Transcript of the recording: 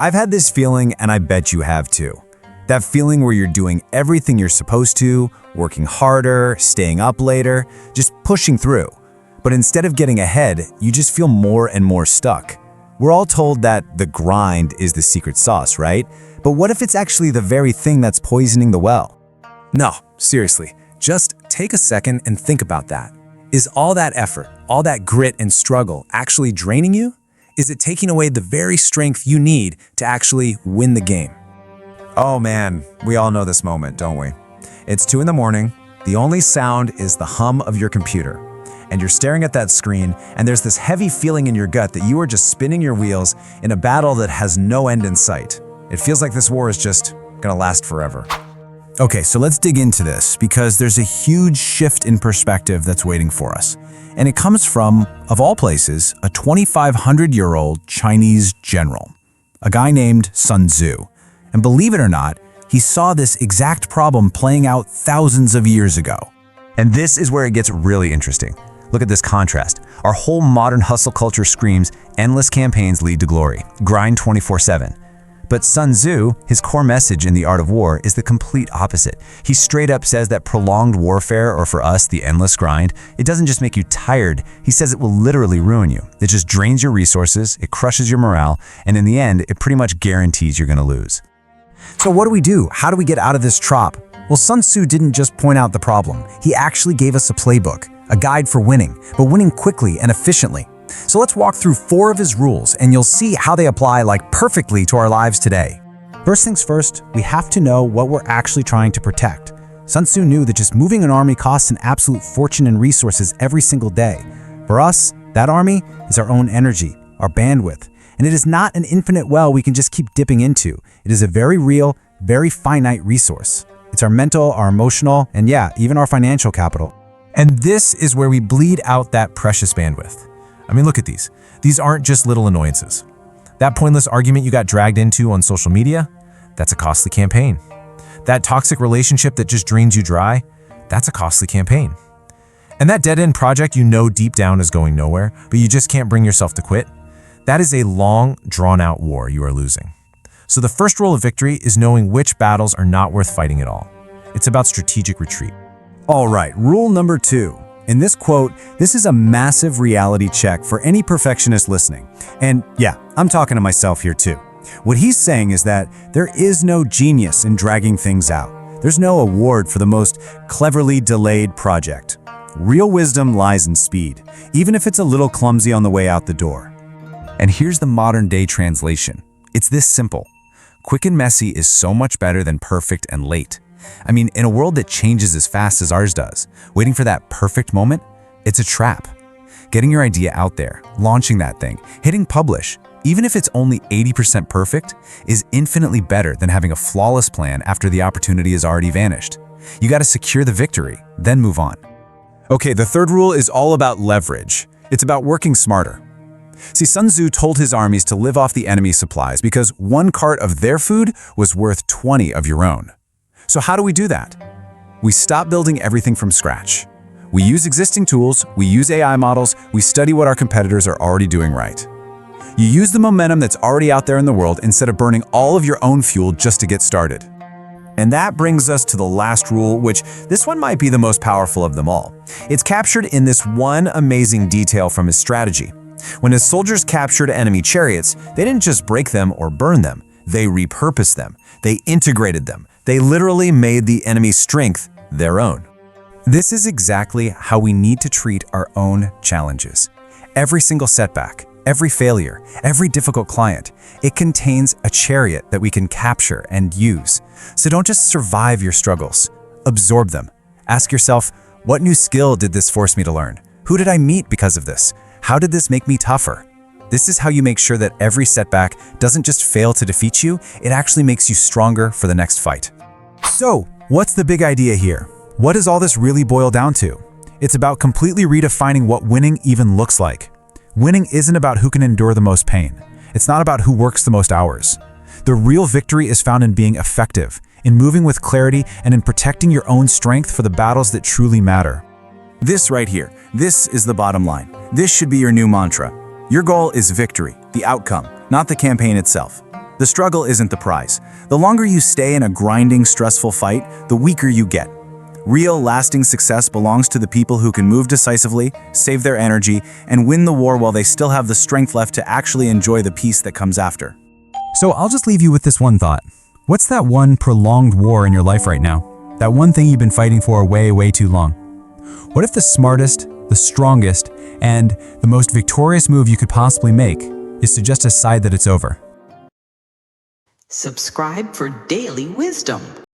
I've had this feeling, and I bet you have too. That feeling where you're doing everything you're supposed to, working harder, staying up later, just pushing through. But instead of getting ahead, you just feel more and more stuck. We're all told that the grind is the secret sauce, right? But what if it's actually the very thing that's poisoning the well? No, seriously, just take a second and think about that. Is all that effort, all that grit and struggle actually draining you? Is it taking away the very strength you need to actually win the game? Oh man, we all know this moment, don't we? It's 2 in the morning, the only sound is the hum of your computer, and you're staring at that screen, and there's this heavy feeling in your gut that you are just spinning your wheels in a battle that has no end in sight. It feels like this war is just gonna last forever. Okay, so let's dig into this because there's a huge shift in perspective that's waiting for us. And it comes from, of all places, a 2,500-year-old Chinese general, a guy named Sun Tzu. And believe it or not, he saw this exact problem playing out thousands of years ago. And this is where it gets really interesting. Look at this contrast. Our whole modern hustle culture screams, endless campaigns lead to glory, grind 24/7. But Sun Tzu, his core message in The Art of War is the complete opposite. He straight up says that prolonged warfare, or for us, the endless grind, it doesn't just make you tired, he says it will literally ruin you. It just drains your resources, it crushes your morale, and in the end, it pretty much guarantees you're gonna lose. So what do we do? How do we get out of this trap? Well, Sun Tzu didn't just point out the problem. He actually gave us a playbook, a guide for winning, but winning quickly and efficiently. So let's walk through 4 of his rules, and you'll see how they apply perfectly to our lives today. First things first, we have to know what we're actually trying to protect. Sun Tzu knew that just moving an army costs an absolute fortune and resources every single day. For us, that army is our own energy, our bandwidth, and it is not an infinite well we can just keep dipping into. It is a very real, very finite resource. It's our mental, our emotional, and yeah, even our financial capital. And this is where we bleed out that precious bandwidth. I mean, look at these. These aren't just little annoyances. That pointless argument you got dragged into on social media, that's a costly campaign. That toxic relationship that just drains you dry, that's a costly campaign. And that dead-end project you know deep down is going nowhere, but you just can't bring yourself to quit, that is a long, drawn-out war you are losing. So the first rule of victory is knowing which battles are not worth fighting at all. It's about strategic retreat. All right, rule number 2. In this quote, this is a massive reality check for any perfectionist listening. And yeah, I'm talking to myself here too. What he's saying is that there is no genius in dragging things out. There's no award for the most cleverly delayed project. Real wisdom lies in speed, even if it's a little clumsy on the way out the door. And here's the modern day translation. It's this simple. Quick and messy is so much better than perfect and late. I mean, in a world that changes as fast as ours does, waiting for that perfect moment, it's a trap. Getting your idea out there, launching that thing, hitting publish, even if it's only 80% perfect, is infinitely better than having a flawless plan after the opportunity has already vanished. You gotta secure the victory, then move on. Okay, the third rule is all about leverage. It's about working smarter. See, Sun Tzu told his armies to live off the enemy's supplies because 1 cart of their food was worth 20 of your own. So how do we do that? We stop building everything from scratch. We use existing tools, we use AI models, we study what our competitors are already doing right. You use the momentum that's already out there in the world instead of burning all of your own fuel just to get started. And that brings us to the last rule, which this one might be the most powerful of them all. It's captured in this one amazing detail from his strategy. When his soldiers captured enemy chariots, they didn't just break them or burn them, they repurposed them, they integrated them. They literally made the enemy's strength their own. This is exactly how we need to treat our own challenges. Every single setback, every failure, every difficult client, it contains a chariot that we can capture and use. So don't just survive your struggles, absorb them. Ask yourself, what new skill did this force me to learn? Who did I meet because of this? How did this make me tougher? This is how you make sure that every setback doesn't just fail to defeat you, it actually makes you stronger for the next fight. So, what's the big idea here? What does all this really boil down to? It's about completely redefining what winning even looks like. Winning isn't about who can endure the most pain. It's not about who works the most hours. The real victory is found in being effective, in moving with clarity, and in protecting your own strength for the battles that truly matter. This right here, this is the bottom line. This should be your new mantra. Your goal is victory, the outcome, not the campaign itself. The struggle isn't the prize. The longer you stay in a grinding, stressful fight, the weaker you get. Real, lasting success belongs to the people who can move decisively, save their energy, and win the war while they still have the strength left to actually enjoy the peace that comes after. So I'll just leave you with this one thought. What's that one prolonged war in your life right now? That one thing you've been fighting for way, way too long? What if the smartest, the strongest, and the most victorious move you could possibly make is to just decide that it's over? Subscribe for daily wisdom.